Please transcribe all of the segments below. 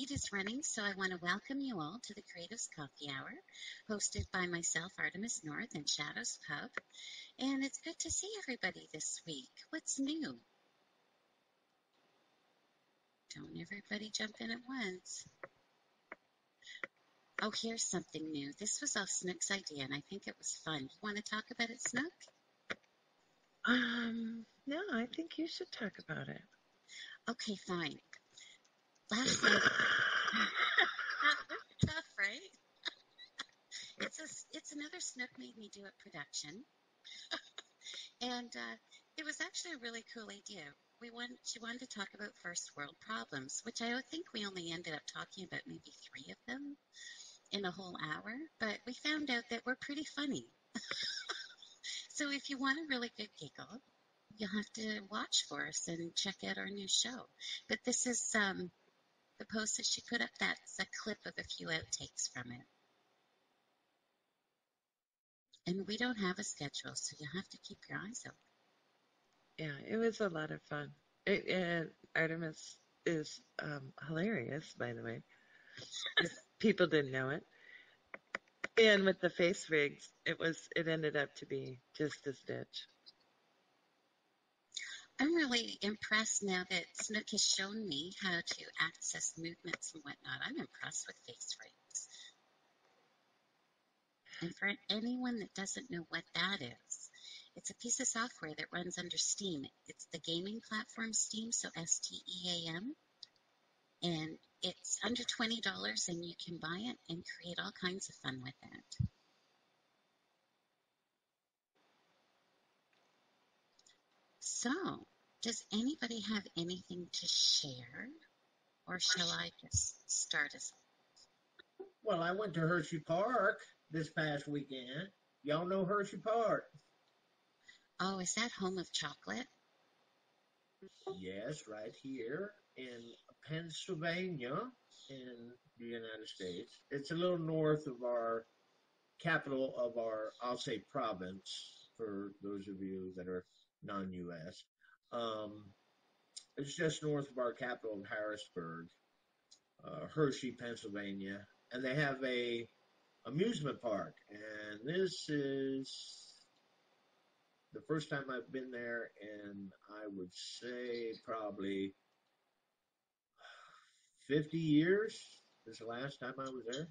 Beat is running, so I want to welcome you all to the Creatives Coffee Hour, hosted by myself, Artemis North, and Shadows Pub. And it's good to see everybody this week. What's new? Don't everybody jump in at once. Oh, here's something new. This was all Snook's idea, and I think it was fun. You want to talk about it, Snook? No, I think you should talk about it. Okay, fine. Last night, that was tough, right? It's another Snook Made Me Do It production, and it was actually a really cool idea. She wanted to talk about first world problems, which I think we only ended up talking about maybe 3 of them in a whole hour, but we found out that we're pretty funny. So if you want a really good giggle, you'll have to watch for us and check out our new show. But this is the post that she put up. That's a clip of a few outtakes from it. And we don't have a schedule, so you'll have to keep your eyes open. Yeah, it was a lot of fun. And Artemis is hilarious, by the way, if people didn't know it. And with the face rigs, it ended up to be just a stitch. I'm really impressed now that Snook has shown me how to access movements and whatnot. I'm impressed with face rigs. And for anyone that doesn't know what that is, it's a piece of software that runs under STEEM. It's the gaming platform STEAM, so STEAM. And it's under $20, and you can buy it and create all kinds of fun with it. So, does anybody have anything to share, or shall I just start us off? Well, I went to Hershey Park this past weekend. Y'all know Hershey Park? Oh, is that home of chocolate? Yes, right here in Pennsylvania in the United States. It's a little north of our capital of our, I'll say province, for those of you that are non-U.S. It's just north of our capital of Harrisburg, Hershey, Pennsylvania. And they have a amusement park. And this is the first time I've been there, and I would say probably 50 years is the last time I was there.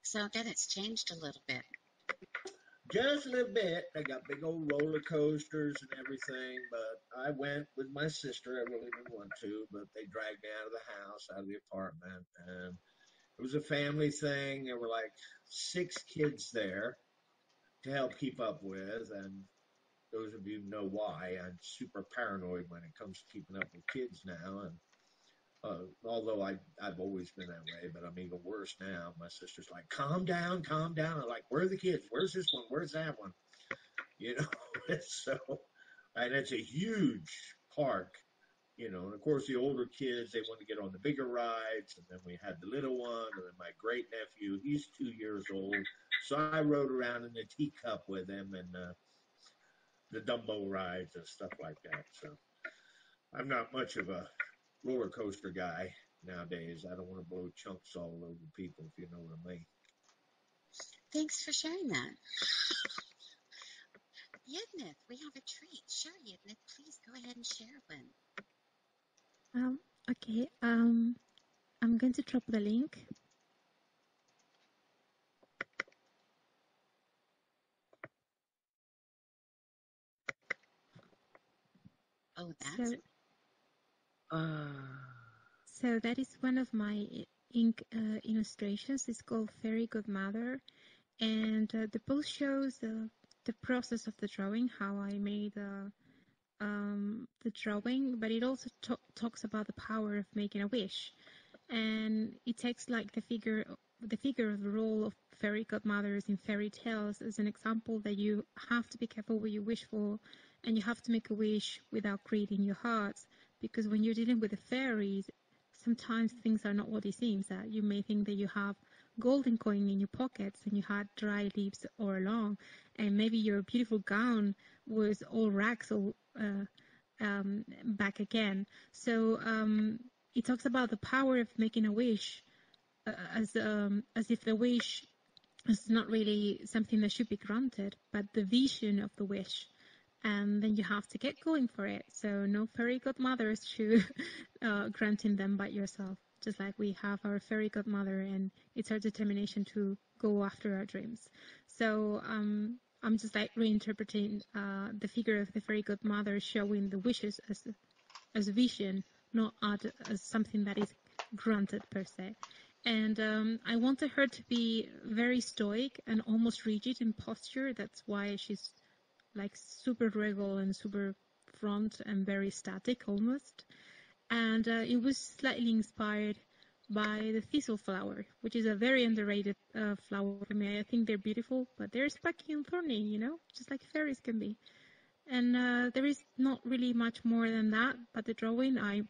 So then it's changed a little bit. Just a little bit. They got big old roller coasters and everything, but I went with my sister. I really didn't want to, but they dragged me out of the house, out of the apartment, and it was a family thing. There were like 6 kids there to help keep up with, and those of you know why. I'm super paranoid when it comes to keeping up with kids now, and although I've always been that way, but I'm even worse now. My sister's like, calm down, calm down. I'm like, where are the kids? Where's this one? Where's that one? You know, so, and it's a huge park, you know, and of course the older kids, they want to get on the bigger rides, and then we had the little one, and then my great nephew, he's 2 years old. So I rode around in the teacup with him and the Dumbo rides and stuff like that. So I'm not much of a roller coaster guy nowadays. I don't want to blow chunks all over people, if you know what I mean. Thanks for sharing that. Yidnith, we have a treat. Sure, Yidnith, please go ahead and share one. Okay. I'm going to drop the link. Oh, that's So that is one of my ink illustrations. It's called Fairy Godmother, and the post shows the process of the drawing, how I made the drawing, but it also talks about the power of making a wish, and it takes like the figure of the role of fairy godmothers in fairy tales as an example that you have to be careful what you wish for, and you have to make a wish without creating your hearts, because when you're dealing with the fairies, sometimes things are not what it seems. That you may think that you have golden coin in your pockets and you had dry leaves all along, and maybe your beautiful gown was all rags all back again. So it talks about the power of making a wish, as if the wish is not really something that should be granted, but the vision of the wish. And then you have to get going for it. So no fairy godmothers should granting them by yourself. Just like we have our fairy godmother, and it's our determination to go after our dreams. So I'm just like reinterpreting the figure of the fairy godmother, showing the wishes as a vision, not as something that is granted per se. And I wanted her to be very stoic and almost rigid in posture. That's why she's like super regal and super front and very static almost. And it was slightly inspired by the thistle flower, which is a very underrated flower for me. I think they're beautiful, but they're spiky and thorny, you know, just like fairies can be. And there is not really much more than that, but the drawing I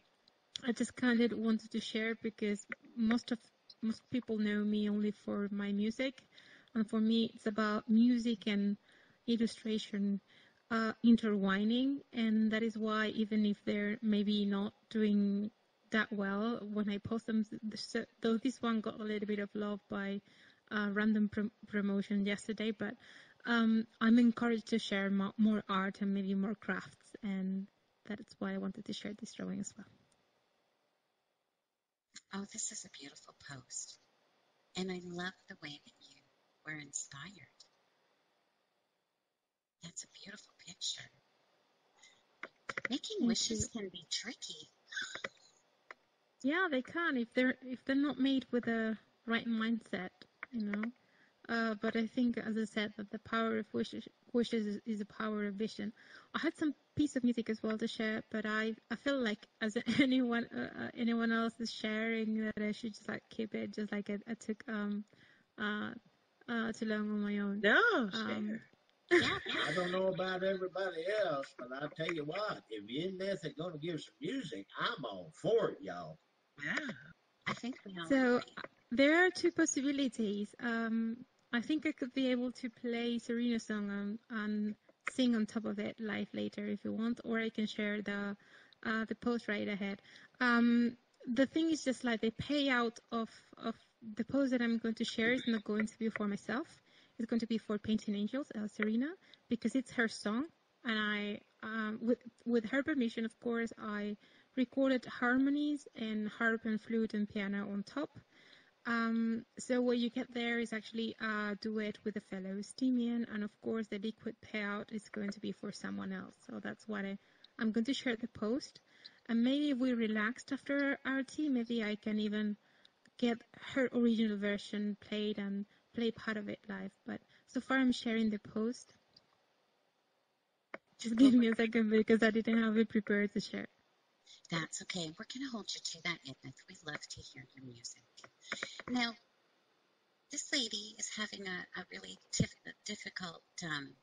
just kind of wanted to share because most people know me only for my music, and for me it's about music and illustration intertwining, and that is why even if they're maybe not doing that well when I post them, though this one got a little bit of love by random promotion yesterday, but I'm encouraged to share more art and maybe more crafts, and that's why I wanted to share this drawing as well. Oh, this is a beautiful post. And I love the way that you were inspired. That's a beautiful picture. Making wishes can be tricky. Yeah, they can if they're not made with the right mindset, you know. But I think, as I said, that the power of wishes is the power of vision. I had some piece of music as well to share, but I feel like as anyone else is sharing, that I should just like keep it, just like I took too long on my own. No, share. Yeah. I don't know about everybody else, but I'll tell you what, if you're in nothing going to give some music, I'm all for it, y'all. Yeah. I think we all So agree. there are two possibilities. I think I could be able to play Serena's song and sing on top of it live later if you want, or I can share the post right ahead. The thing is just like the payout of the post that I'm going to share is not going to be for myself. It's going to be for Painting Angels, Serena, because it's her song, and I, with her permission, of course, I recorded harmonies and harp and flute and piano on top. So what you get there is actually a duet with a fellow STEEMian, and of course the liquid payout is going to be for someone else. So that's what I'm going to share the post. And maybe if we relaxed after our tea, maybe I can even get her original version played and play part of it live. But so far I'm sharing the post. Just give me a second because I didn't have it prepared to share. That's okay. We're going to hold you to that, Edith. We love to hear your music. Now, this lady is having a really difficult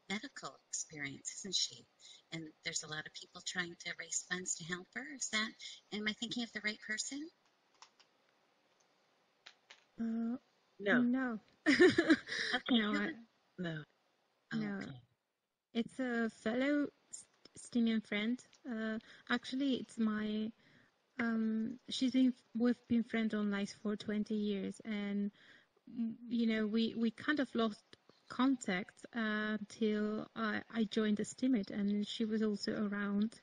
medical experience, isn't she? And there's a lot of people trying to raise funds to help her. Am I thinking of the right person? No. No. Okay. No. No. Okay. It's a fellow STEAM friend. Actually, it's my. We've been friends online for 20 years, and you know we kind of lost contact until I joined the STEAMit, and she was also around,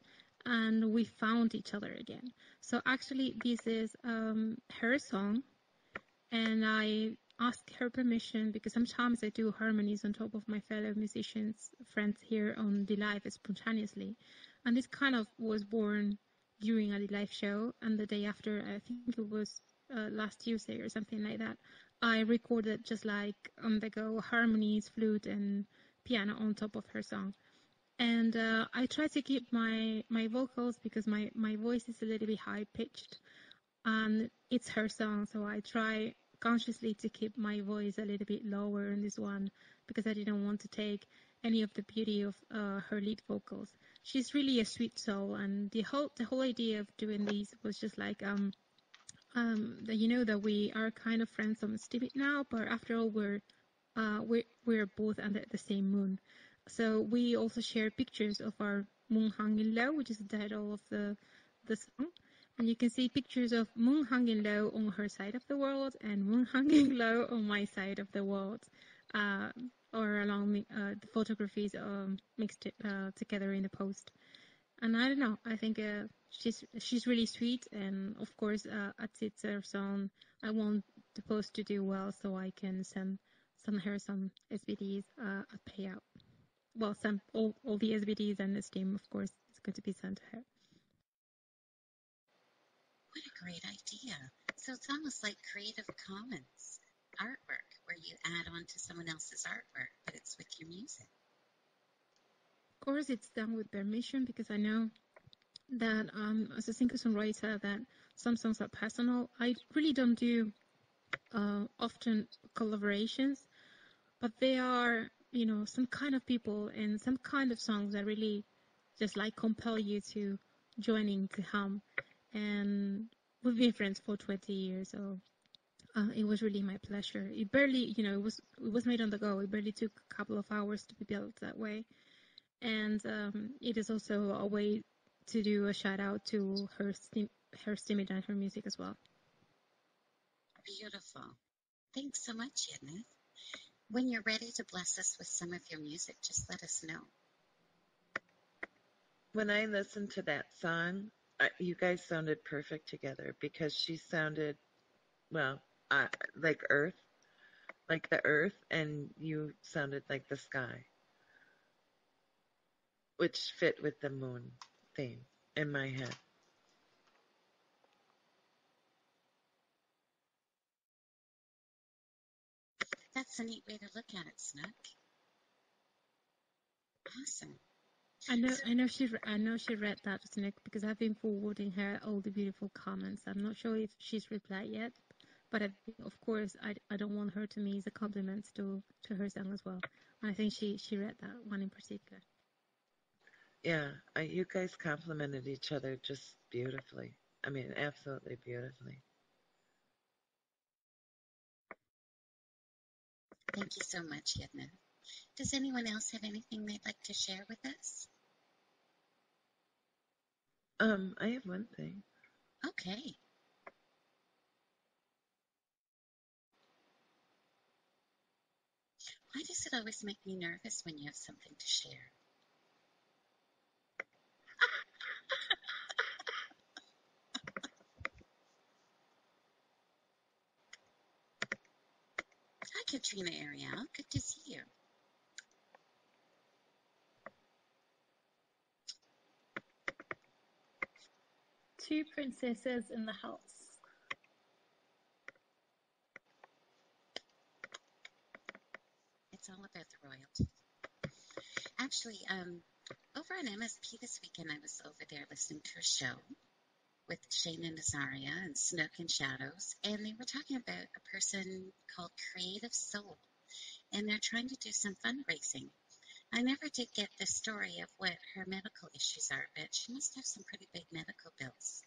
and we found each other again. So actually, this is her song, and I asked her permission because sometimes I do harmonies on top of my fellow musicians friends here on DLive spontaneously, and this kind of was born during a DLive show, and the day after, I think it was last Tuesday or something like that, I recorded just like on the go harmonies, flute, and piano on top of her song. And I try to keep my vocals because my voice is a little bit high pitched, and it's her song, so I try consciously to keep my voice a little bit lower in this one because I didn't want to take any of the beauty of her lead vocals. She's really a sweet soul, and the whole idea of doing these was just like that, you know, that we are kind of friends on STEEMit now, but after all we're both under the same moon. So we also share pictures of our moon hanging low, which is the title of the song. And you can see pictures of moon hanging low on her side of the world and moon hanging low on my side of the world, or along the photographies mixed together in the post. And I don't know, I think she's really sweet, and of course at its own, I want the post to do well so I can send her some SBDs a payout. Well, all the SBDs and the STEAM, of course, is going to be sent to her. What a great idea. So it's almost like Creative Commons artwork, where you add on to someone else's artwork, but it's with your music. Of course, it's done with permission, because I know that as a singer-songwriter, that some songs are personal. I really don't do often collaborations, but they are, some kind of people and some kind of songs that really just like compel you to joining to hum. And we've been friends for 20 years, so it was really my pleasure. It barely, it was made on the go. It barely took a couple of hours to be built that way. And it is also a way to do a shout out to her STEAM and her music as well. Beautiful. Thanks so much, Edna. When you're ready to bless us with some of your music, just let us know. When I listened to that song, you guys sounded perfect together, because she sounded, well, like Earth, like the Earth, and you sounded like the sky, which fit with the moon theme in my head. That's a neat way to look at it, Snook. Awesome. I know she read that, Nick, because I've been forwarding her all the beautiful comments. I'm not sure if she's replied yet, but of course I don't want her to miss the compliments to her song as well. And I think she read that one in particular. Yeah, you guys complimented each other just beautifully. I mean, absolutely beautifully. Thank you so much, Edna. Does anyone else have anything they'd like to share with us? I have one thing. Okay. Why does it always make me nervous when you have something to share? Hi, Katrina Ariel. Good to see you. Two princesses in the house. It's all about the royalty. Actually, over on MSP this weekend, I was over there listening to a show with Shane and Azaria and Snook and Shadows, and they were talking about a person called Creative Soul, and they're trying to do some fundraising. I never did get the story of what her medical issues are, but she must have some pretty big medical bills.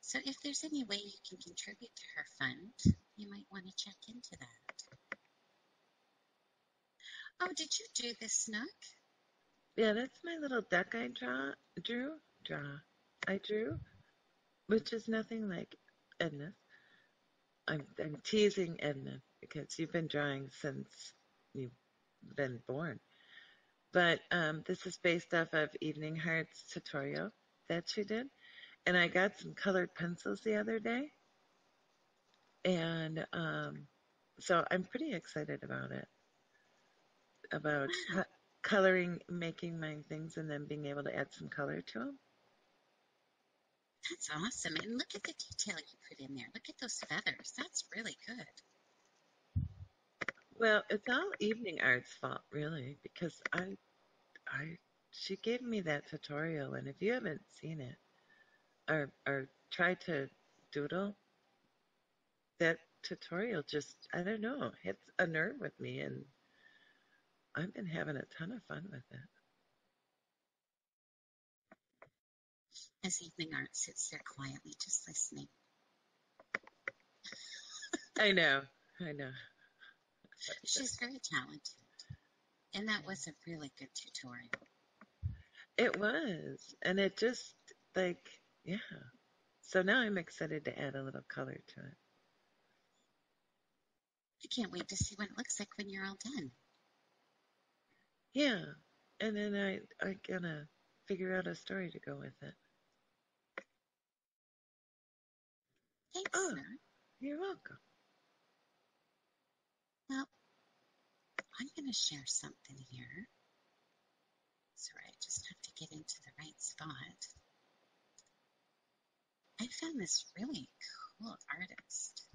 So if there's any way you can contribute to her fund, you might want to check into that. Oh, did you do this, Snook? Yeah, that's my little duck I drew, which is nothing like Edna's. I'm teasing Edna because you've been drawing since you've been born. But this is based off of Evening Heart's tutorial that she did. And I got some colored pencils the other day. And so I'm pretty excited about it. About coloring, making my things, and then being able to add some color to them. That's awesome. And look at the detail you put in there. Look at those feathers. That's really good. Well, it's all Evening Art's fault, really, because she gave me that tutorial, and if you haven't seen it or tried to doodle, that tutorial just, I don't know, hits a nerve with me, and I've been having a ton of fun with it. As Evening Art sits there quietly, just listening. I know. She's very talented. And that was a really good tutorial. It was. And it just, like, yeah. So now I'm excited to add a little color to it. I can't wait to see what it looks like when you're all done. Yeah, and then I'm gonna figure out a story to go with it. Thanks, Oh, Sarah. you're welcome. Well, I'm going to share something here. Sorry, I just have to get into the right spot. I found this really cool artist.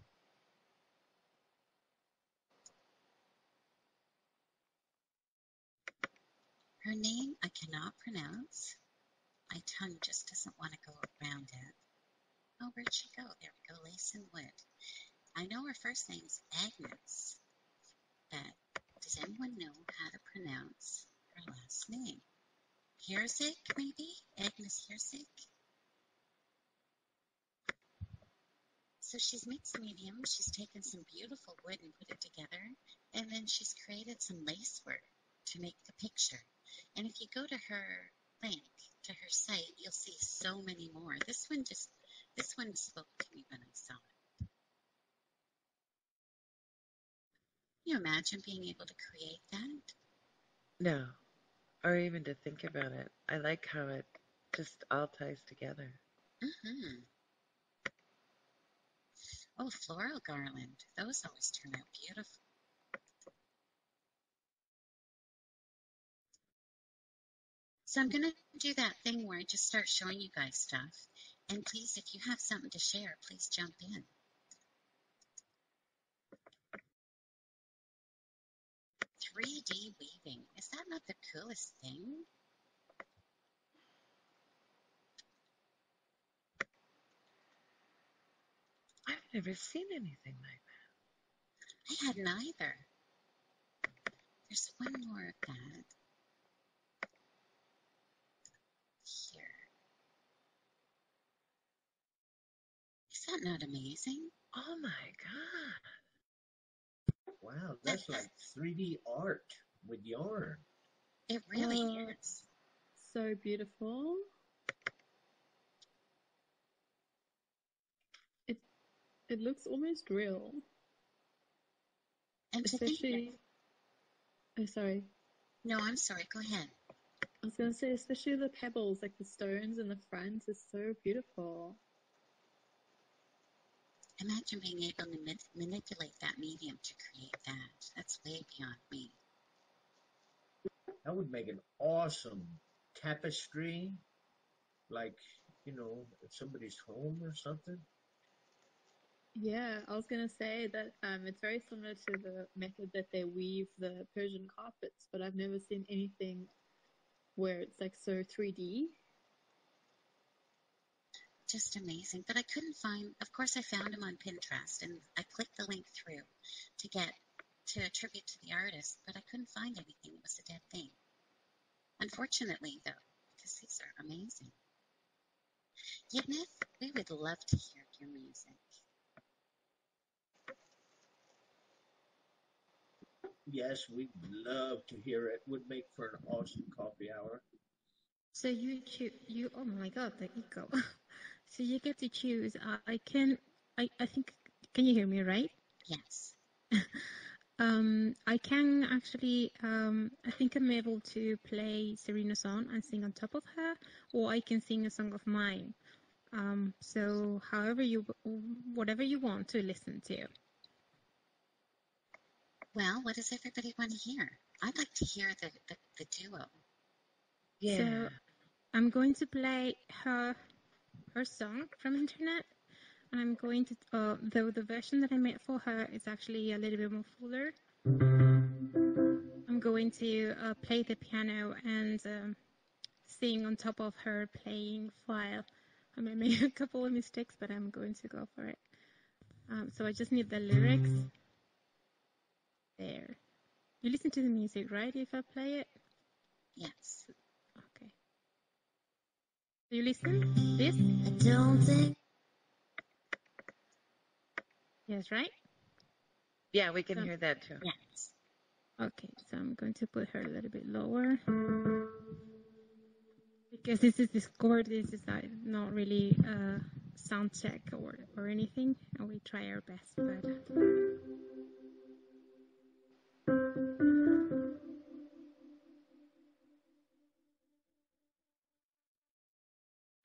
Her name I cannot pronounce. My tongue just doesn't want to go around it. Oh, where'd she go? There we go, Lace Wood. I know her first name's Agnes, but does anyone know how to pronounce her last name? Hirzik, maybe? Agnes Hirzik? So she's mixed medium. She's taken some beautiful wood and put it together, and then she's created some lace work to make the picture. And if you go to her link, to her site, you'll see so many more. This one spoke to me when I saw it. Can you imagine being able to create that? No, or even to think about it. I like how it just all ties together. Mm-hmm. Oh, floral garland. Those always turn out beautiful. So I'm going to do that thing where I just start showing you guys stuff. And please, if you have something to share, please jump in. 3D weaving. Is that not the coolest thing? I've never seen anything like that. I hadn't either. There's one more of that here. Is that not amazing? Oh my God. Wow, that's like 3D art with yarn. It really Oh, is. so beautiful. It looks almost real, And to think that, especially. Oh, sorry. no, I'm sorry, go ahead. I was gonna say, especially the pebbles, like the stones in the front, is so beautiful. Imagine being able to manipulate that medium to create that. That's way beyond me. That would make an awesome tapestry, like, at somebody's home or something. Yeah, I was gonna say that it's very similar to the method that they weave the Persian carpets, but I've never seen anything where it's like so 3D. Just amazing. But I couldn't find, of course, I found him on Pinterest and I clicked the link through to attribute to the artist, but I couldn't find anything. It was a dead thing. Unfortunately, though, because these are amazing. Yidnith, we would love to hear your music. Yes, we'd love to hear it. Would make for an awesome coffee hour. So you oh my God, the echo. So you get to choose. I think, can you hear me right? Yes. I can actually, I think I'm able to play Serena's song and sing on top of her, or I can sing a song of mine. So whatever you want to listen to. Well, what does everybody want to hear? I'd like to hear the duo. Yeah. So I'm going to play her song from internet, and I'm going to, though the version that I made for her is actually a little bit more fuller. I'm going to play the piano and sing on top of her playing file. I may make a couple of mistakes, but I'm going to go for it. So I just need the lyrics. There. You listen to the music, right? If I play it? Yes. Okay. Do you listen? This? I don't think. Yes, right? Yeah, we can hear that too. Yes. Okay, so I'm going to put her a little bit lower. Because this chord, this is not really sound check or anything, and we try our best. But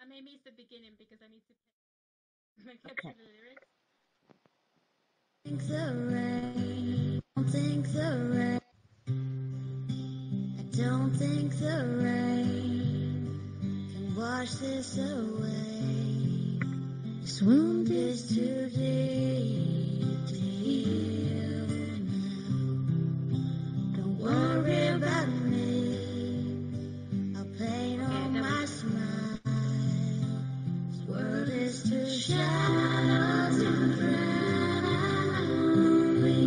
I may miss the beginning because I need to get to the lyrics. Think the rain, don't think the rain. I don't think the rain can wash this away. This wound is too deep to heal now. Don't worry about me. I'll paint on my smile. This world is too shallow to drown me.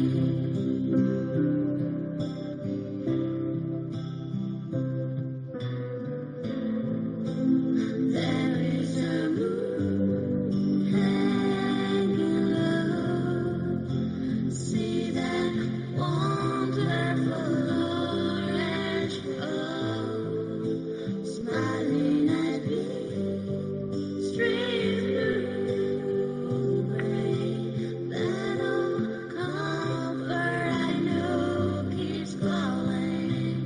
There is a moon hanging low. See that wonderful orange glow, smiling at me, straight through rain. That old comfort I know keeps calling.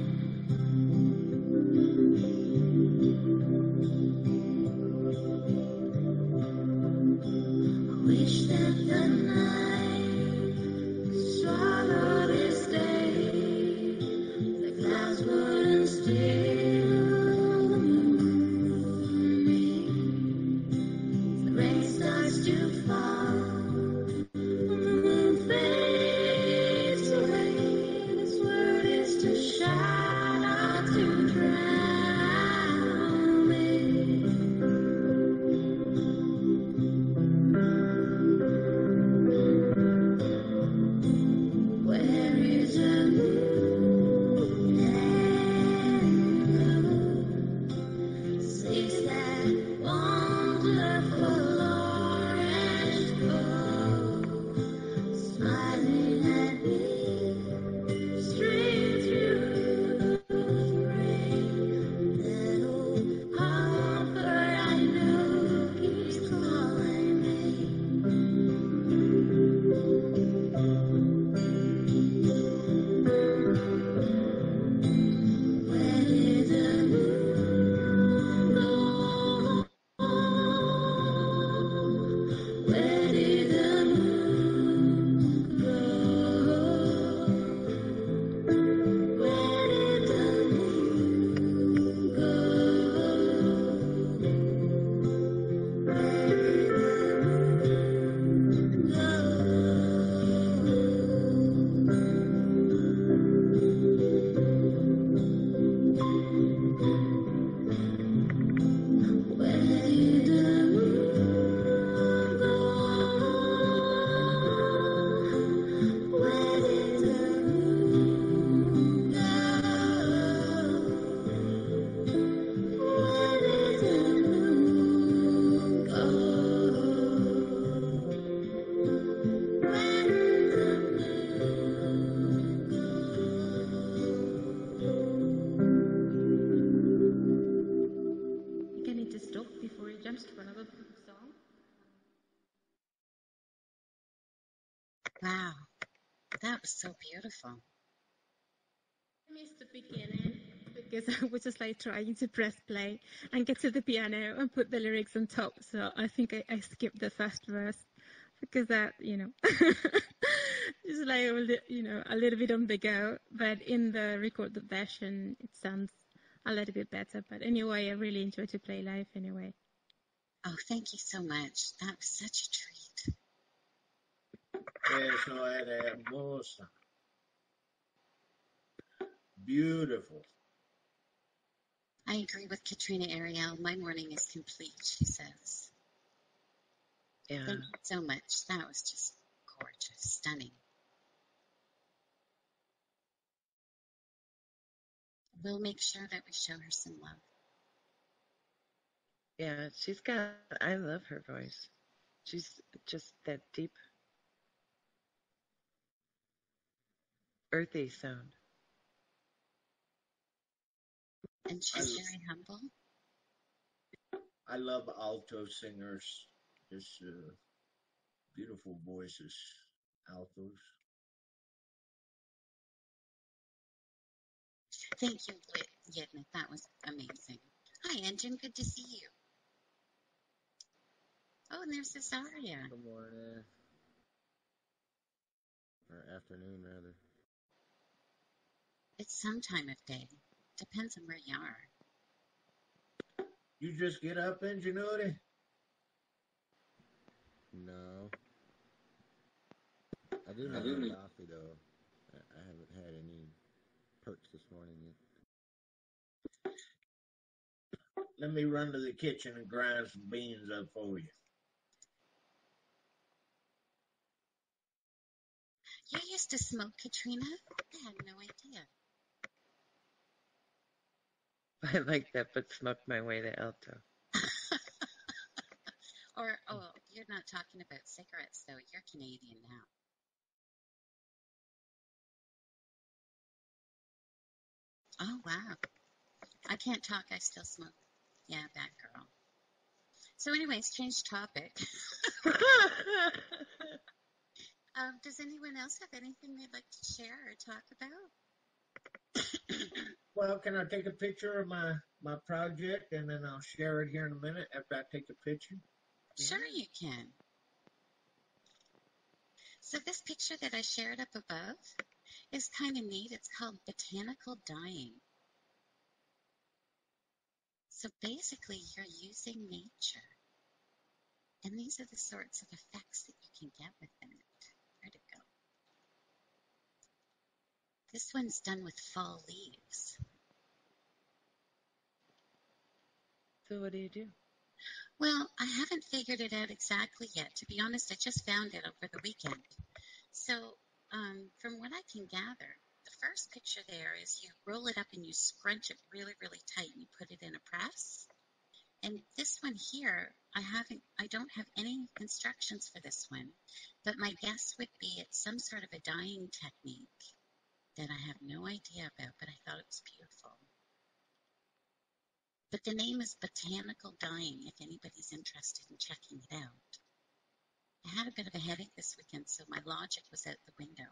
I wish that the night swallowed its day. The clouds wouldn't steal the moon. The rain starts to fall, and the moon fades away. This world is too shallow to drown me. Where is a moon hanging low? Sees that wonderful orange glow, smiling at me, straight through the rain. That old comfort I know keeps calling me. Where did the moon go? Where did the moon go? Where did the moon go? Where did the moon go? Where did the moon go? Where did the moon go? Where did the moon go? Where did the I think I need to stop before it jumps to another song. Wow, that was so beautiful. I missed the beginning because I was just like trying to press play and get to the piano and put the lyrics on top. So I think I skipped the first verse because that, just like, a little bit on the go. But in the recorded version, it sounds a little bit better. But anyway, I really enjoyed to play live anyway. Oh, thank you so much. That was such a treat. Eso era hermosa. Beautiful. I agree with Katrina Ariel. My morning is complete, she says. Yeah. Thank you so much. That was just gorgeous, stunning. We'll make sure that we show her some love. Yeah, I love her voice. She's just that deep, earthy sound. And she's very humble. I love alto singers. Just beautiful voices, altos. Thank you, Yidna. That was amazing. Hi, Engine. Good to see you. Oh, and there's Cesaria. Good morning. Or afternoon, rather. It's some time of day. Depends on where you are. You just get up, Ingenuity? No. I do need my coffee, though. I haven't had any perks this morning yet. Let me run to the kitchen and grind some beans up for you. You used to smoke, Katrina? I had no idea. I like that, but smoked my way to Alto. Or, oh, you're not talking about cigarettes, though. You're Canadian now. Oh, wow. I can't talk. I still smoke. Yeah, bad girl. So anyways, change topic. Does anyone else have anything they'd like to share or talk about? Well, can I take a picture of my project and then I'll share it here in a minute after I take a picture? Sure you can. So this picture that I shared up above is kind of neat. It's called botanical dyeing. So basically you're using nature. And these are the sorts of effects that you can get with it. Where'd it go? This one's done with fall leaves. So what do you do? Well, I haven't figured it out exactly yet. To be honest, I just found it over the weekend. So from what I can gather, the first picture there is you roll it up and you scrunch it really, really tight and you put it in a press. And this one here, I don't have any instructions for this one, but my guess would be it's some sort of a dyeing technique that I have no idea about, but I thought it was beautiful. But the name is botanical dyeing if anybody's interested in checking it out. I had a bit of a headache this weekend, so my logic was out the window.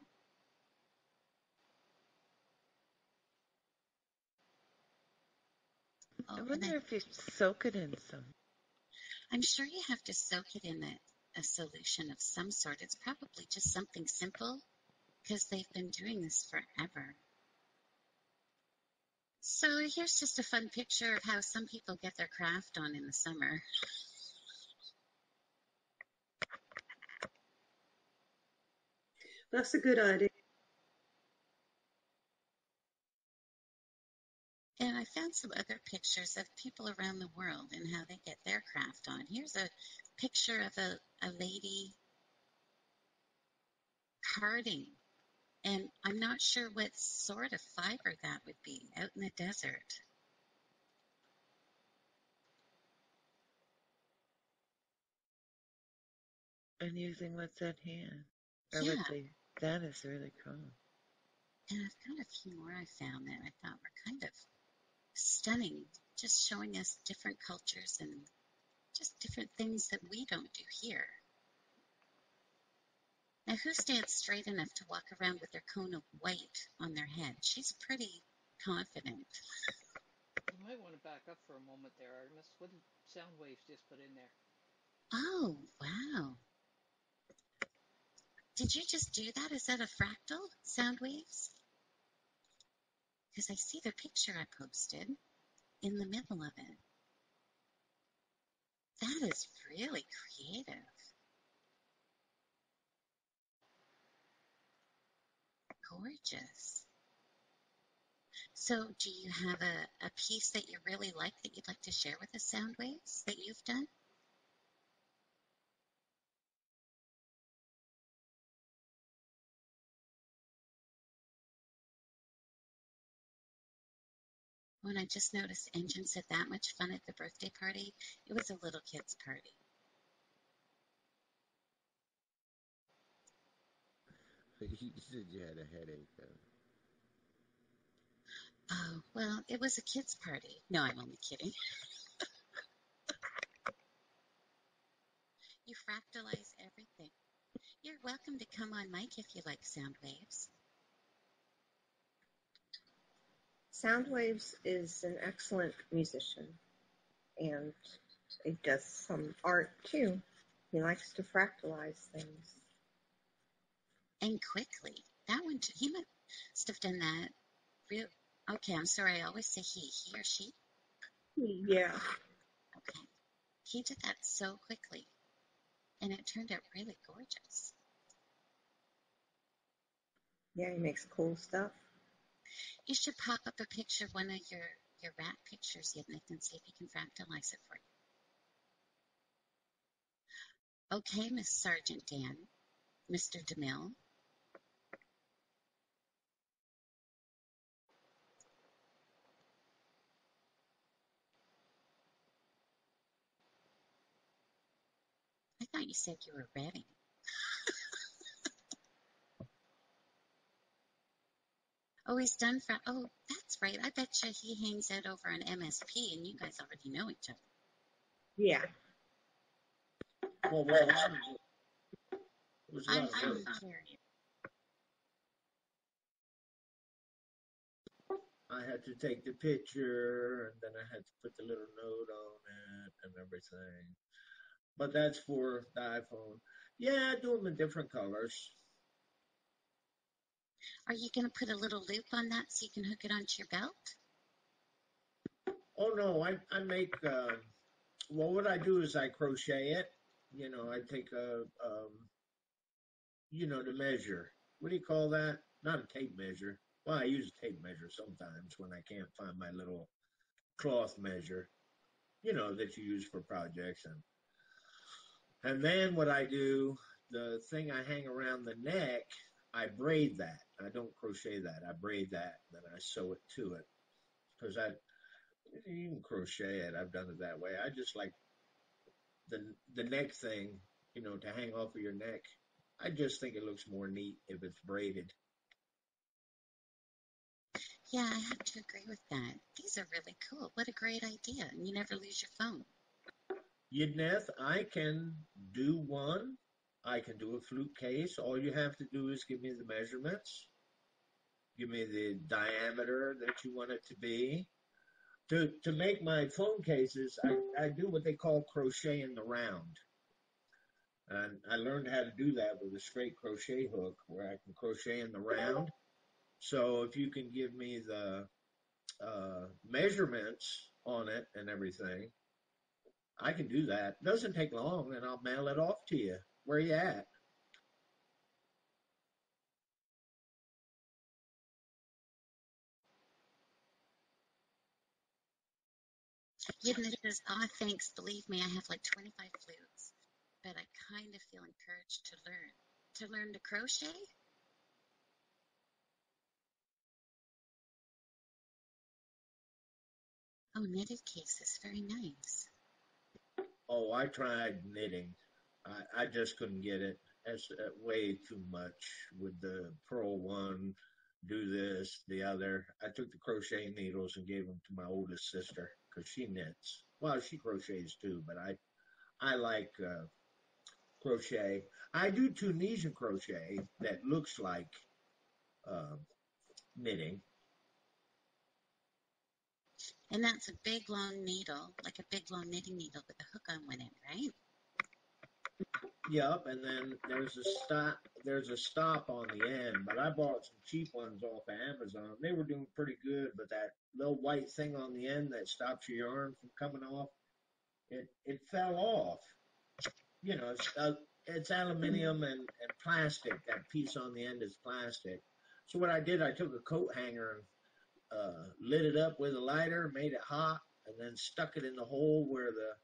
I Oh, and wonder if you soak it in some. I'm sure you have to soak it in a solution of some sort. It's probably just something simple because they've been doing this forever. So here's just a fun picture of how some people get their craft on in the summer. That's a good idea. And I found some other pictures of people around the world and how they get their craft on. Here's a picture of a lady carding. And I'm not sure what sort of fiber that would be out in the desert. And using what's at hand. Or Yeah, what they, that is really cool. and I've got a few more I found that I thought were kind of stunning, just showing us different cultures and just different things that we don't do here. Now, who stands straight enough to walk around with their cone of white on their head? She's pretty confident. You might want to back up for a moment there, Artemis. What did Soundwaves just put in there? Oh, wow. Did you just do that? Is that a fractal? Sound waves? Because I see the picture I posted in the middle of it. That is really creative. Gorgeous. So do you have a piece that you really like that you'd like to share with us, Soundwaves, that you've done? When I just noticed Engine said that much fun at the birthday party, it was a little kid's party. You said you had a headache, though. Oh, well, it was a kid's party. No, I'm only kidding. You fractalize everything. You're welcome to come on mic if you like sound waves. Soundwaves is an excellent musician, and he does some art too. He likes to fractalize things. And quickly. That one, too. He must have done that real. Okay, I'm sorry. I always say he or she. Yeah. Okay. He did that so quickly, and it turned out really gorgeous. Yeah, he makes cool stuff. You should pop up a picture of one of your rat pictures, Yidnith, and see if you can fractalize it for you. Okay, Miss Sergeant Dan. Mr. DeMille. I thought you said you were ready. Oh, he's done for. Oh, that's right. I bet you he hangs out over on MSP, and you guys already know each other. Yeah. Well, it was a lot of I'm work. curious. I had to take the picture, and then I had to put the little note on it and everything. But that's for the iPhone. Yeah, I do them in different colors. Are you going to put a little loop on that so you can hook it onto your belt? Oh no, I make. Well, what I do is I crochet it. I take to measure. What do you call that? Not a tape measure. Well, I use a tape measure sometimes when I can't find my little cloth measure, that you use for projects. And then what I do, the thing I hang around the neck, I braid that. I don't crochet that. I braid that, then I sew it to it. Because you can crochet it. I've done it that way. I just like the neck thing, to hang off of your neck. I just think it looks more neat if it's braided. Yeah, I have to agree with that. These are really cool. What a great idea. And you never lose your phone. Yidneth, I can do one. I can do a flute case. All you have to do is give me the measurements. Give me the diameter that you want it to be. To make my phone cases, I do what they call crochet in the round. And I learned how to do that with a straight crochet hook where I can crochet in the round. So if you can give me the measurements on it and everything, I can do that. It doesn't take long, and I'll mail it off to you. Where you at? Yidna says, thanks. Believe me, I have like 25 flutes. But I kind of feel encouraged to learn. To learn to crochet? Oh, knitted cases. Very nice. Oh, I tried knitting. I just couldn't get it. That's way too much with the purl one, do this, the other. I took the crochet needles and gave them to my oldest sister because she knits. Well, she crochets too, but I like crochet. I do Tunisian crochet that looks like uh, knitting. And that's a big long needle, like a big long knitting needle with a hook on one end, right? Yep, and then there's a stop. There's a stop on the end, but I bought some cheap ones off of Amazon. They were doing pretty good, but that little white thing on the end that stops your yarn from coming off, it fell off. It's aluminum and plastic. That piece on the end is plastic. So what I did, I took a coat hanger and lit it up with a lighter, made it hot, and then stuck it in the hole where the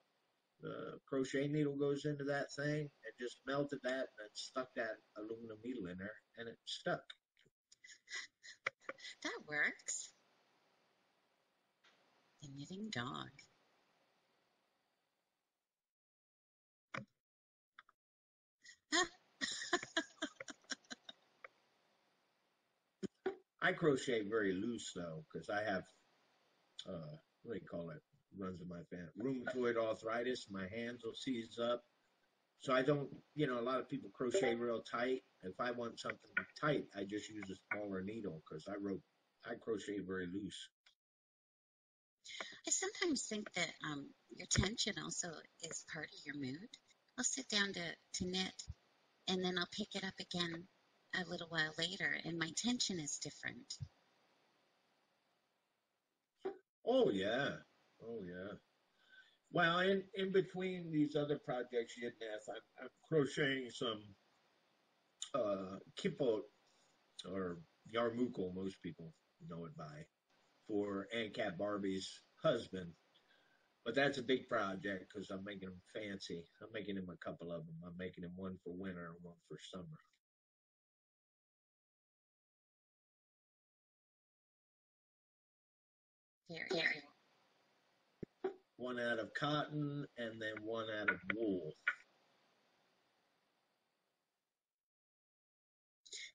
crochet needle goes into that thing, and just melted that and then stuck that aluminum needle in there, and it stuck. That works. The knitting dog. I crochet very loose though, because I have what do you call it? Runs in my family. Rheumatoid arthritis. My hands will seize up. So I don't, a lot of people crochet real tight. If I want something tight, I just use a smaller needle because I crochet very loose. I sometimes think that your tension also is part of your mood. I'll sit down to knit, and then I'll pick it up again a little while later, and my tension is different. Oh yeah, oh yeah. Well, in between these other projects, Yidneth, I'm crocheting some kippot or yarmulke, most people know it by, for ANCAP Barbie's husband. But that's a big project because I'm making them fancy. I'm making him a couple of them. I'm making him one for winter and one for summer. Very cool. One out of cotton and then one out of wool.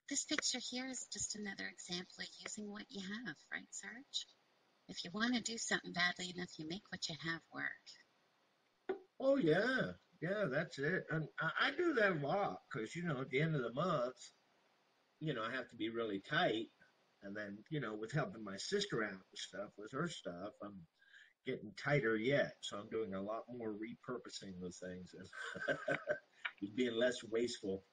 This picture here is just another example of using what you have, right, Sarge? If you want to do something badly enough, you make what you have work. Oh yeah, yeah, that's it. And I do that a lot because at the end of the month, I have to be really tight. And then, with helping my sister out and stuff with her stuff, I'm getting tighter yet. So I'm doing a lot more repurposing of things and being less wasteful.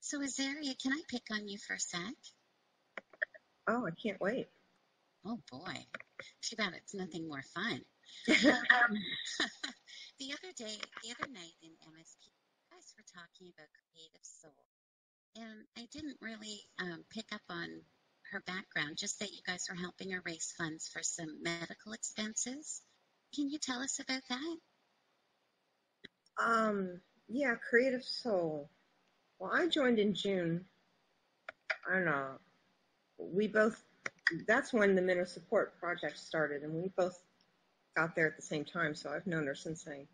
So, Azaria, can I pick on you for a sec? Oh, I can't wait. Oh boy, too bad it's nothing more fun. The other night in MSP, you guys were talking about Creative Soul, and I didn't really pick up on her background, just that you guys were helping her raise funds for some medical expenses. Can you tell us about that? Yeah, Creative Soul. Well, I joined in June. I don't know. That's when the Minnow Support Project started, and we both got there at the same time, so I've known her since I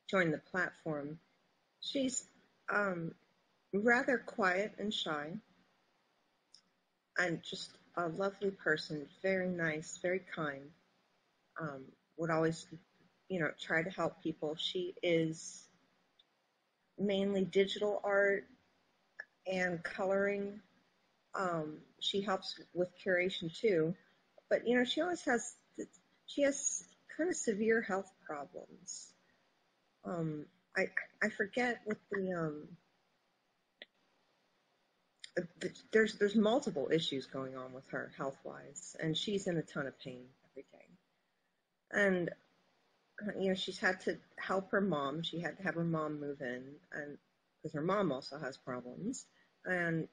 joined the platform. She's rather quiet and shy, and just a lovely person, very nice, very kind. Would always, try to help people. She is mainly digital art and coloring. She helps with curation too, but she has kind of severe health problems. Um, I forget what there's multiple issues going on with her health wise, and she's in a ton of pain every day. And she's had to help her mom. She had to have her mom move in, and because her mom also has problems, and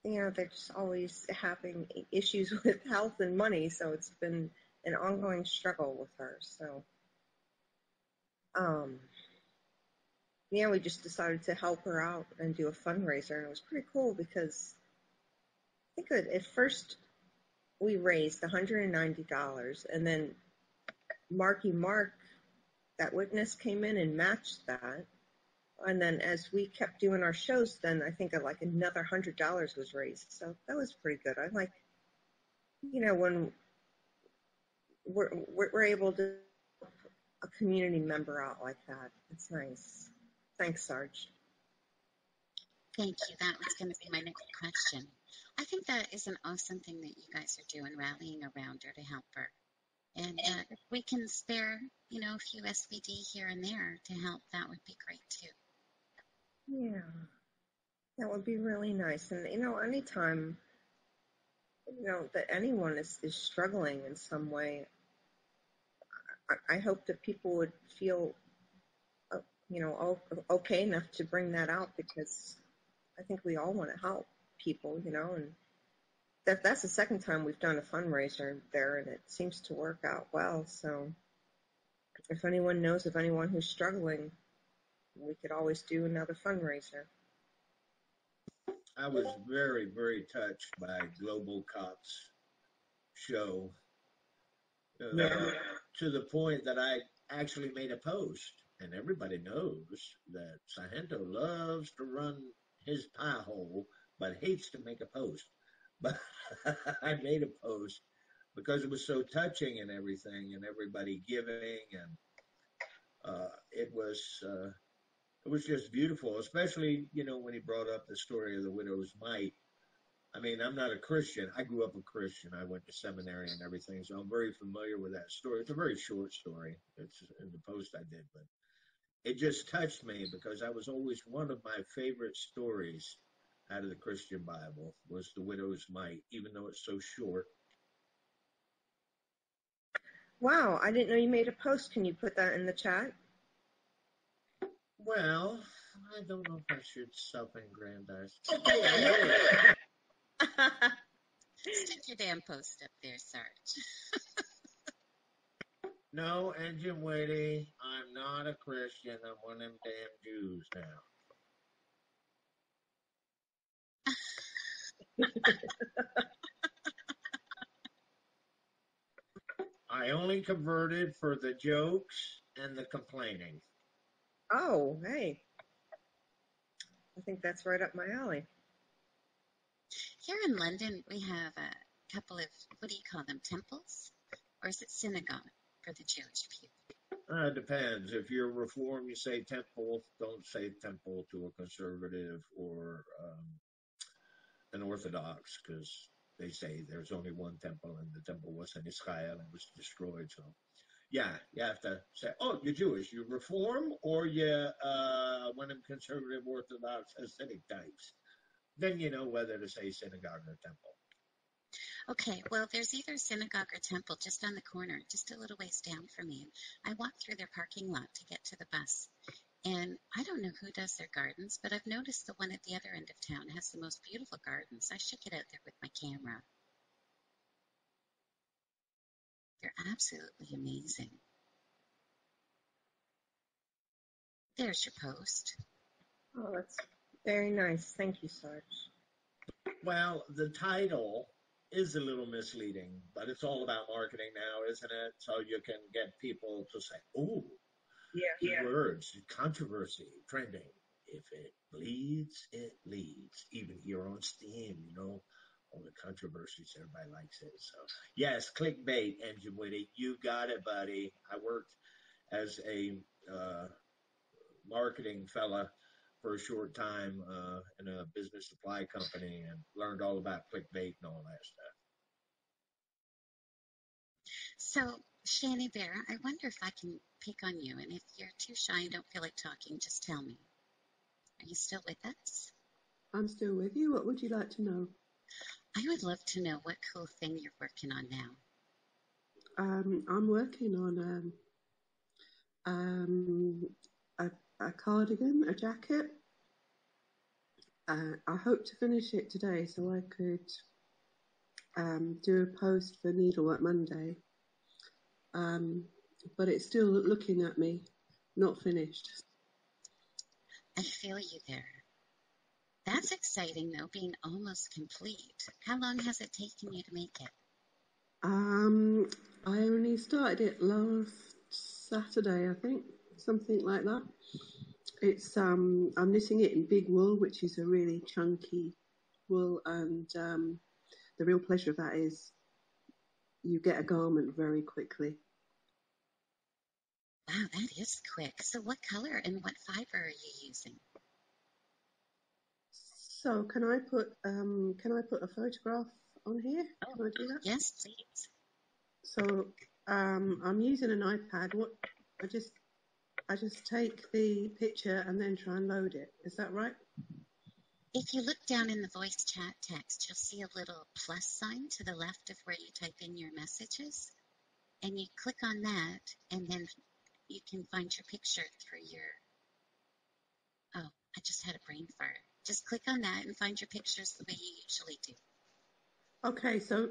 they're just always having issues with health and money, so it's been an ongoing struggle with her. So, we just decided to help her out and do a fundraiser, and it was pretty cool because I think at first we raised $190, and then Marky Mark, that witness, came in and matched that. And then as we kept doing our shows, then I think like another $100 was raised. So that was pretty good. I like, when we're able to help a community member out like that. It's nice. Thanks, Sarge. Thank you. That was going to be my next question. I think that is an awesome thing that you guys are doing, rallying around her to help her. And if we can spare, a few SVD here and there to help, that would be great too. Yeah, that would be really nice. And, anytime, that anyone is struggling in some way, I hope that people would feel, okay enough to bring that out, because I think we all want to help people, and that's the second time we've done a fundraiser there, and it seems to work out well. So if anyone knows of anyone who's struggling, we could always do another fundraiser. I was very, very touched by Global Cop's show to the point that I actually made a post. And everybody knows that Sargento loves to run his pie hole, but hates to make a post. But I made a post because it was so touching and everything, and everybody giving, and it was just beautiful, especially when he brought up the story of the widow's mite. I mean, I'm not a Christian. I grew up a Christian. I went to seminary and everything, so I'm very familiar with that story. It's a very short story. It's in the post I did, but it just touched me because that was always one of my favorite stories out of the Christian Bible was the widow's mite, even though it's so short. Wow, I didn't know you made a post. Can you put that in the chat? Well, I don't know if I should self-aggrandize. Okay, I will. Stick your damn post up there, Sarge. No, Engine Witty, I'm not a Christian. I'm one of them damn Jews now. I only converted for the jokes and the complaining. Oh, hey. I think that's right up my alley. Here in London, we have a couple of, what do you call them, temples? Or is it synagogue for the Jewish people? It depends. If you're Reform, you say temple. Don't say temple to a conservative or an Orthodox, because they say there's only one temple, and the temple was in Israel and was destroyed. So, yeah, you have to say, oh, you're Jewish. You Reform, or you one of them conservative Orthodox Hasidic types. Then you know whether to say synagogue or temple. Okay, well, there's either synagogue or temple just on the corner, just a little ways down from me. I walk through their parking lot to get to the bus. And I don't know who does their gardens, but I've noticed the one at the other end of town has the most beautiful gardens. I should get out there with my camera. They're absolutely amazing. There's your post. Oh, that's very nice. Thank you, Sarge. Well, the title is a little misleading, but it's all about marketing now, isn't it? So you can get people to say, oh, keywords, controversy, trending. If it bleeds, it leads. Even here on STEAM, all the controversies, everybody likes it. So, yes, clickbait, Engine Witty. You got it, buddy. I worked as a marketing fella for a short time in a business supply company and learned all about clickbait and all that stuff. So, Shani Bear, I wonder if I can pick on you, and if you're too shy and don't feel like talking, just tell me. Are you still with us? I'm still with you. What would you like to know? I would love to know what cool thing you're working on now. I'm working on a cardigan, a jacket. I hope to finish it today so I could do a post for Needlework Monday. But it's still looking at me, not finished. I feel you there. That's exciting, though, being almost complete. How long has it taken you to make it? I only started it last Saturday, I think, something like that. It's I'm knitting it in big wool, which is a really chunky wool, and the real pleasure of that is you get a garment very quickly. Wow, that is quick. So what color and what fiber are you using? So can I put a photograph on here? Oh, Can I do that? yes, please. So I'm using an iPad. I just take the picture and then try and load it. Is that right? If you look down in the voice chat text, you'll see a little plus sign to the left of where you type in your messages. And you click on that, and then you can find your picture through your... Oh, I just had a brain fart. Just click on that and find your pictures the way you usually do. Okay, so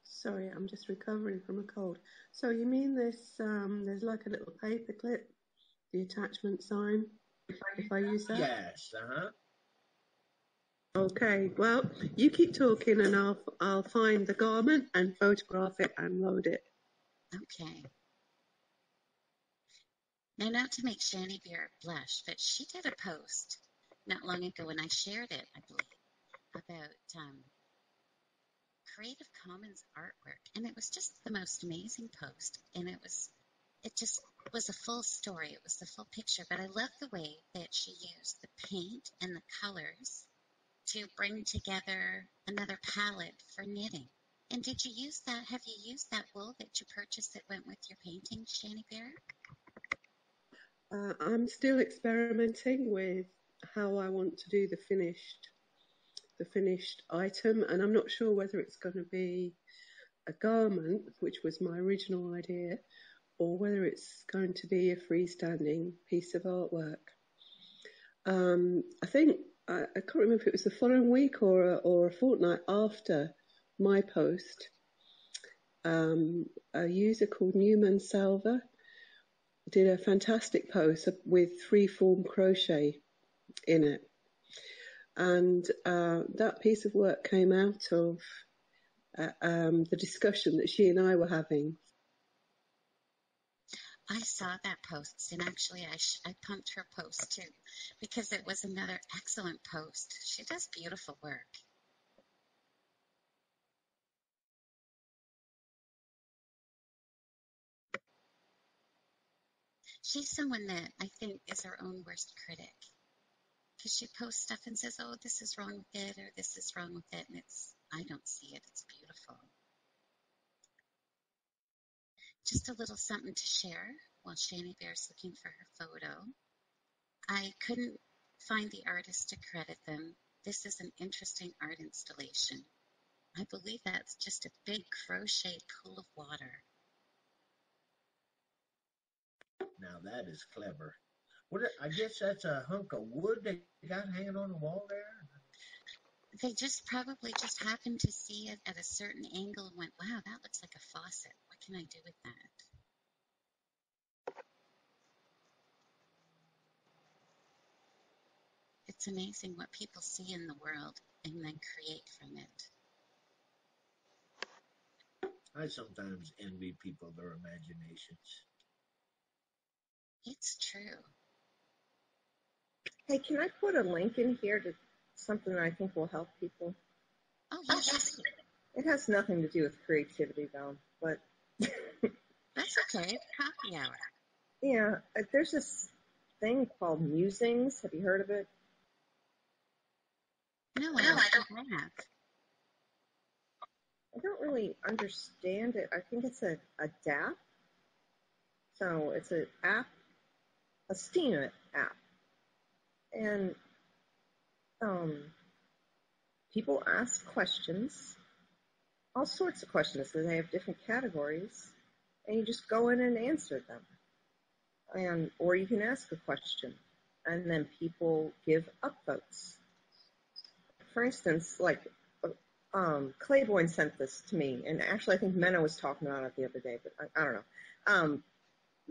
sorry, I'm just recovering from a cold. So you mean there's like a little paper clip, the attachment sign, if I use that? Yes, Okay, well, you keep talking and I'll find the garment and photograph it and load it. Okay. Now, not to make Shani Bear blush, but she did a post not long ago, and I shared it, I believe, about Creative Commons artwork, and it was just the most amazing post, and it was It just was a full story. It was the full picture. But I love the way that she used the paint and the colors to bring together another palette for knitting. And did you use that? Have you used that wool that you purchased that went with your painting, Shani Bear? I'm still experimenting with how I want to do the finished item, and I'm not sure whether it's going to be a garment, which was my original idea, or whether it's going to be a freestanding piece of artwork. I think I can't remember if it was the following week or a fortnight after my post. A user called Newman Salva did a fantastic post with freeform crochet in it. And that piece of work came out of the discussion that she and I were having. I saw that post, and actually I pumped her post too, because it was another excellent post. She does beautiful work. She's someone that I think is her own worst critic, because she posts stuff and says, oh, this is wrong with it, or this is wrong with it, and I don't see it. It's beautiful. Just a little something to share while Shani Bear's looking for her photo. I couldn't find the artist to credit them. This is an interesting art installation. I believe that's just a big crocheted pool of water. Now that is clever. I guess that's a hunk of wood they got hanging on the wall there. They just probably just happened to see it at a certain angle and went, wow, that looks like a faucet. What can I do with that? It's amazing what people see in the world and then create from it. I sometimes envy people their imaginations. It's true. Hey, can I put a link in here to something that I think will help people? Oh, yes. It has nothing to do with creativity, though, but That's okay. It's coffee hour. yeah, there's this thing called musings. Have you heard of it? No, I don't think I have. I don't really understand it. I think it's a DAP. So it's an app, a STEEM app. And people ask questions, all sorts of questions. So they have different categories, and you just go in and answer them. Or you can ask a question, and then people give upvotes. For instance, like Claiborne sent this to me, and actually I think Menno was talking about it the other day, but I don't know.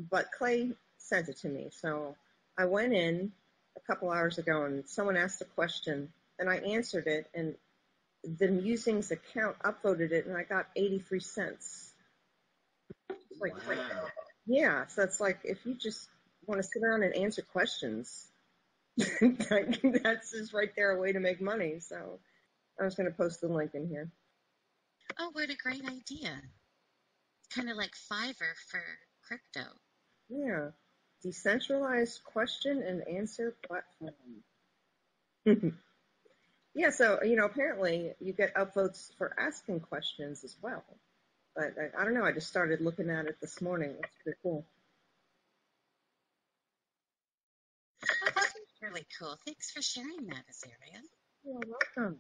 But Clay sent it to me, so I went in a couple hours ago, and someone asked a question, and I answered it, and the Musings account upvoted it, and I got 83 cents. Like, wow. Yeah, so it's like if you just want to sit around and answer questions, that's just right there a way to make money. So I was going to post the link in here. Oh, what a great idea. It's kind of like Fiverr for crypto. Yeah, decentralized question and answer platform. Yeah, so, apparently you get upvotes for asking questions as well. But I don't know, I just started looking at it this morning. It's pretty cool. Oh, that is really cool. Thanks for sharing that, Azaria. You're welcome.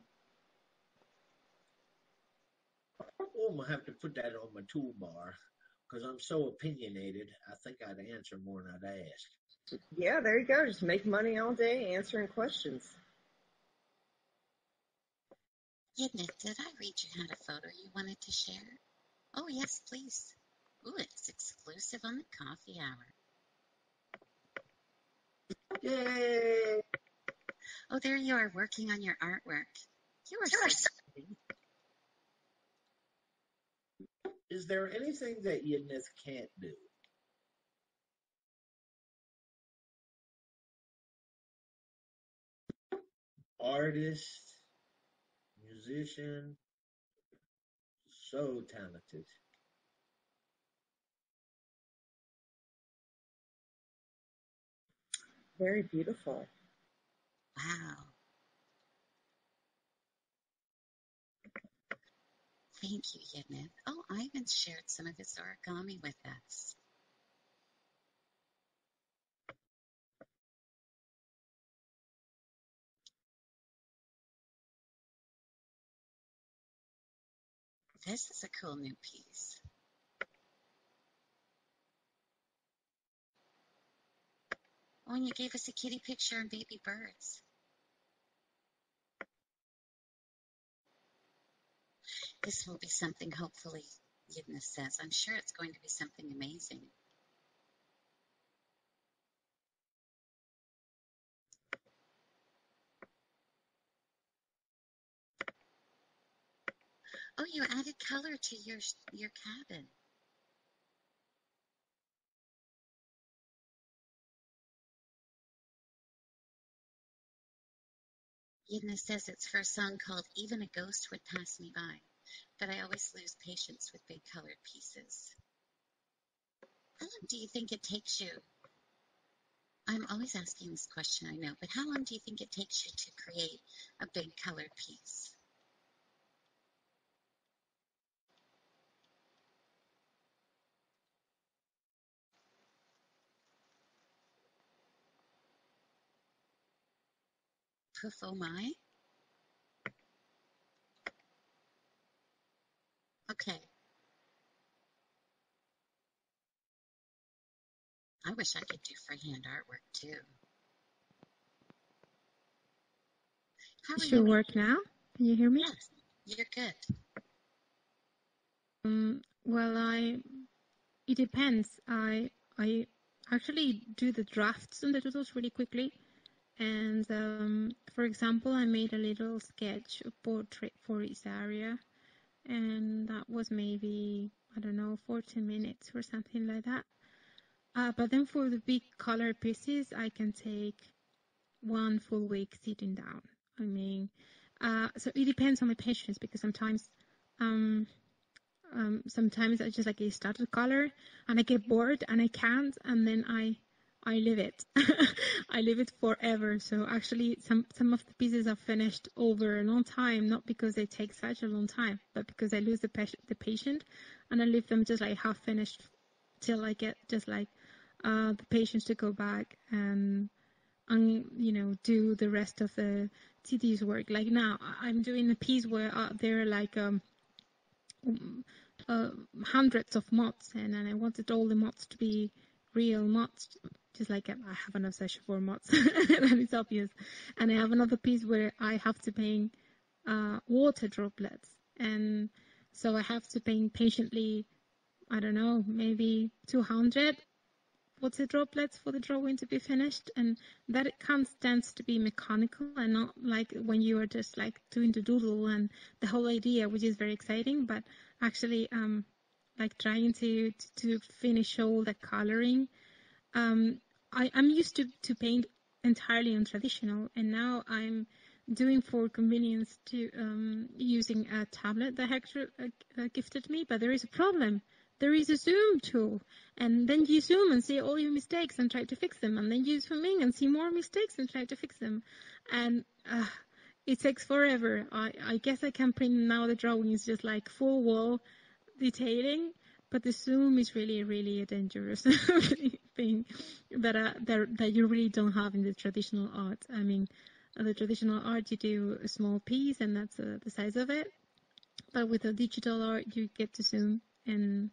Oh, I'm going to have to put that on my toolbar because I'm so opinionated. I think I'd answer more than I'd ask. Yeah, there you go. Just make money all day answering questions. Yidnit, did I read you had a photo you wanted to share? Oh, yes, please. Ooh, it's exclusive on the coffee hour. Yay! Oh, there you are working on your artwork. You are so pretty. Is there anything that Yidnith can't do? Artist, musician, so talented. very beautiful. Wow. Thank you, Yidnith. Oh, Ivan shared some of his origami with us. This is a cool new piece. Oh, and you gave us a kitty picture and baby birds. This will be something, hopefully, Yidnith says. I'm sure it's going to be something amazing. Oh, you added color to your cabin. Yidna says it's for a song called Even a Ghost Would Pass Me By, but I always lose patience with big colored pieces. How long do you think it takes you? I'm always asking this question, I know, but how long do you think it takes you to create a big colored piece? Poof, oh my? Okay. I wish I could do freehand artwork too. How are It you? should work now. Can you hear me? Yes, you're good. Well, it depends. I actually do the drafts and the doodles really quickly. And for example, I made a little sketch, a portrait for each area, and that was maybe, I don't know, 40 minutes or something like that. But then for the big color pieces, I can take 1 full week sitting down. I mean, so it depends on my patience, because sometimes I just like I start a color and I get bored and I can't, and then I leave it. I leave it forever. So actually, some of the pieces are finished over a long time, not because they take such a long time, but because I lose the patient, and I leave them just like half finished till I get just like the patience to go back and do the rest of the tedious work. Like now, I'm doing a piece where there are like hundreds of moths, and I wanted all the moths to be real moths, just like I have an obsession for moths, and it's obvious. And I have another piece where I have to paint water droplets, and so I have to paint patiently, I don't know, maybe 200 water droplets for the drawing to be finished, and that it tends to be mechanical and not like when you are just like doing the doodle and the whole idea, which is very exciting, but actually like trying to finish all the coloring. I'm used to paint entirely on traditional, and now I'm doing for convenience to using a tablet that Hector gifted me, but there is a problem. There is a zoom tool, and then you zoom and see all your mistakes and try to fix them, and then you zoom in and see more mistakes and try to fix them, and it takes forever. I guess I can print now the drawings just like full wall detailing, but the zoom is really, really a dangerous thing that you really don't have in the traditional art. I mean, the traditional art, you do a small piece and that's the size of it. But with the digital art, you get to zoom, and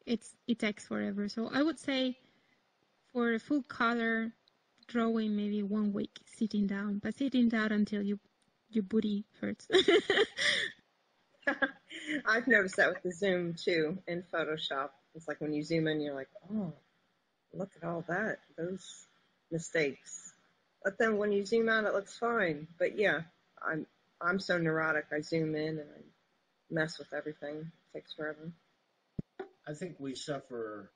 it takes forever. So I would say for a full color drawing, maybe 1 week sitting down, but sitting down until your booty hurts. I've noticed that with the zoom too in Photoshop. It's like when you zoom in, you're like, oh, look at all that, those mistakes. But then when you zoom out, it looks fine. But yeah, I'm so neurotic. I zoom in and I mess with everything. It takes forever. I think we suffer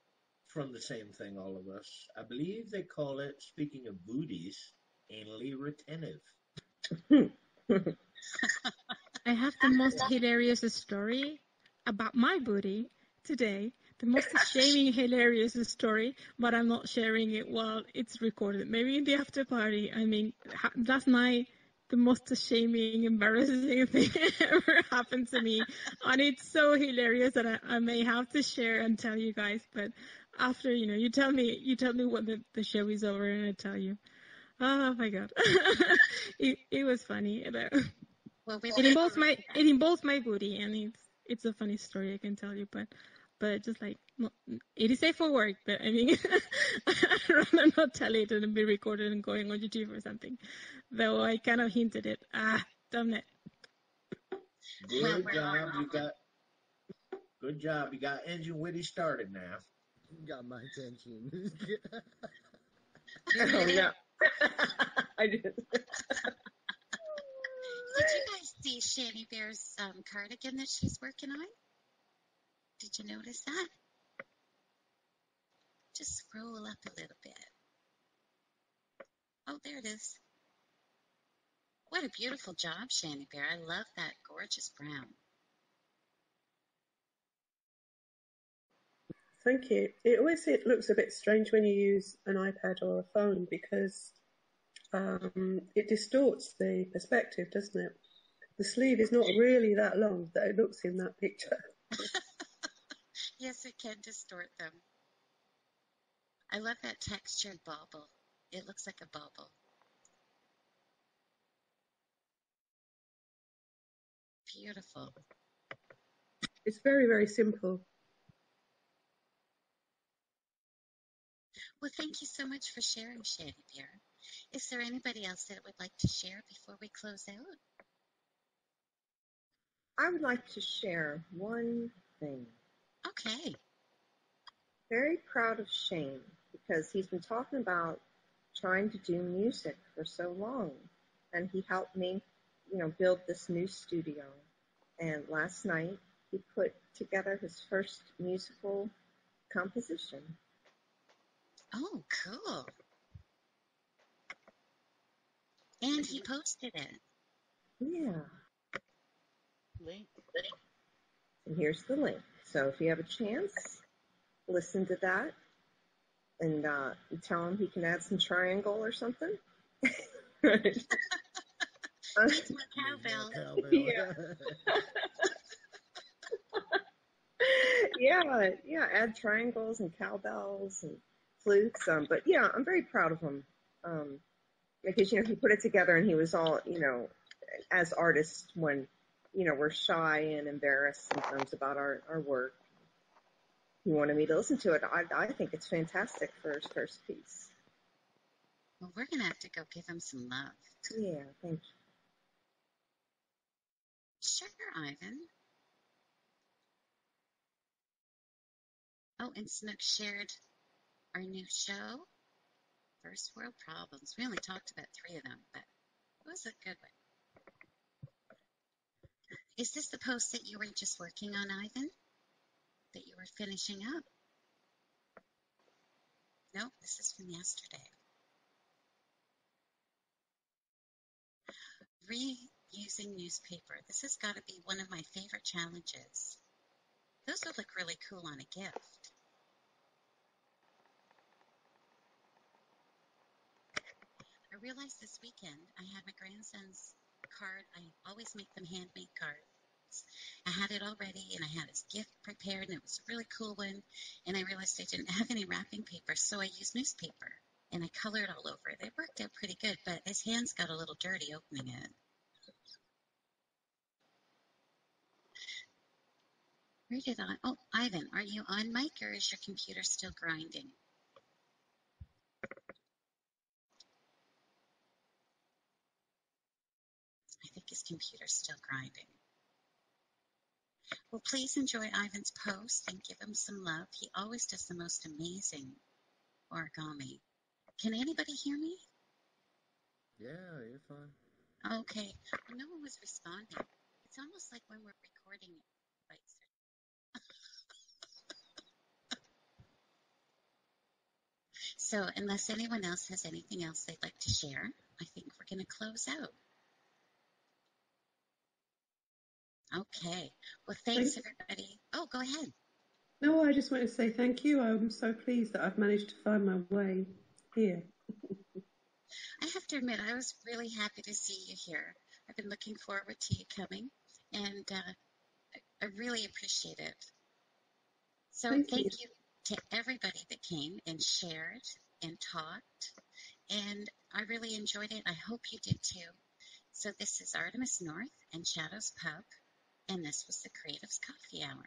from the same thing, all of us. I believe they call it, speaking of booties, anally retentive. I have the most hilarious story about my booty today. the most shaming, hilarious story, but I'm not sharing it while it's recorded. Maybe in the after party. I mean, that's the most shaming, embarrassing thing ever happened to me, and it's so hilarious that I may have to share and tell you guys. But after, you tell me what the show is over, and I tell you. Oh my god, it was funny. Well, we It involves my booty, and it's a funny story I can tell you, but just like it is safe for work. But I mean, I'd rather not tell it and be recorded and going on YouTube or something. Though I kind of hinted it. Damn it. Good job. Good job. You got Engine Witty started now. You got my attention. Oh, no. I did. Did you guys see Shanny Bear's cardigan that she's working on? Did you notice that? Just scroll up a little bit. Oh, there it is. What a beautiful job, Shanny Bear. I love that gorgeous brown. Thank you. It looks a bit strange when you use an iPad or a phone because it distorts the perspective, doesn't it? The sleeve is not really that long that it looks in that picture. Yes, it can distort them. I love that textured bauble. It looks like a bauble. Beautiful. It's very, very simple. Well, thank you so much for sharing, Shanny Bear. Is there anybody else that would like to share before we close out? I would like to share one thing. Okay. Very proud of Shane because he's been talking about trying to do music for so long, and he helped me, build this new studio. And last night he put together his first musical composition. Oh, cool. And he posted it. Yeah. Link. And here's the link. So if you have a chance, listen to that, and you tell him he can add some triangle or something. Right. Make my cowbell. Yeah. Yeah, add triangles and cowbells and flutes. But yeah, I'm very proud of him. Because, he put it together and he was all, as artists when, we're shy and embarrassed sometimes about our work. He wanted me to listen to it. I think it's fantastic for his first piece. Well, we're going to have to go give him some love. Yeah, thank you. Sure, Ivan. Oh, and Snook shared our new show, First World Problems. We only talked about 3 of them, but it was a good one. Is this the post that you were just working on, Ivan? That you were finishing up? Nope, this is from yesterday. Reusing newspaper. This has got to be one of my favorite challenges. Those would look really cool on a gift. I realized this weekend I had my grandson's card. I always make them handmade cards. I had it all ready, and I had his gift prepared, and it was a really cool one. And I realized I didn't have any wrapping paper, so I used newspaper, and I colored all over it. It worked out pretty good, but his hands got a little dirty opening it. Where did I? Oh, Ivan, are you on mic, or is your computer still grinding? I think his computer's still grinding. Well, please enjoy Ivan's post and give him some love. He always does the most amazing origami. Can anybody hear me? Yeah, you're fine. Okay. Well, no one was responding. It's almost like when we're recording it. So unless anyone else has anything else they'd like to share, I think we're going to close out. Okay. Well, thanks, everybody. Oh, go ahead. No, I just want to say thank you. I'm so pleased that I've managed to find my way here. I have to admit, I was really happy to see you here. I've been looking forward to you coming, and I really appreciate it. So Thank thank you. you to everybody that came and shared and talked, and I really enjoyed it. I hope you did too. So this is Artemis North and Shadows Pub, and this was the Creatives Coffee Hour.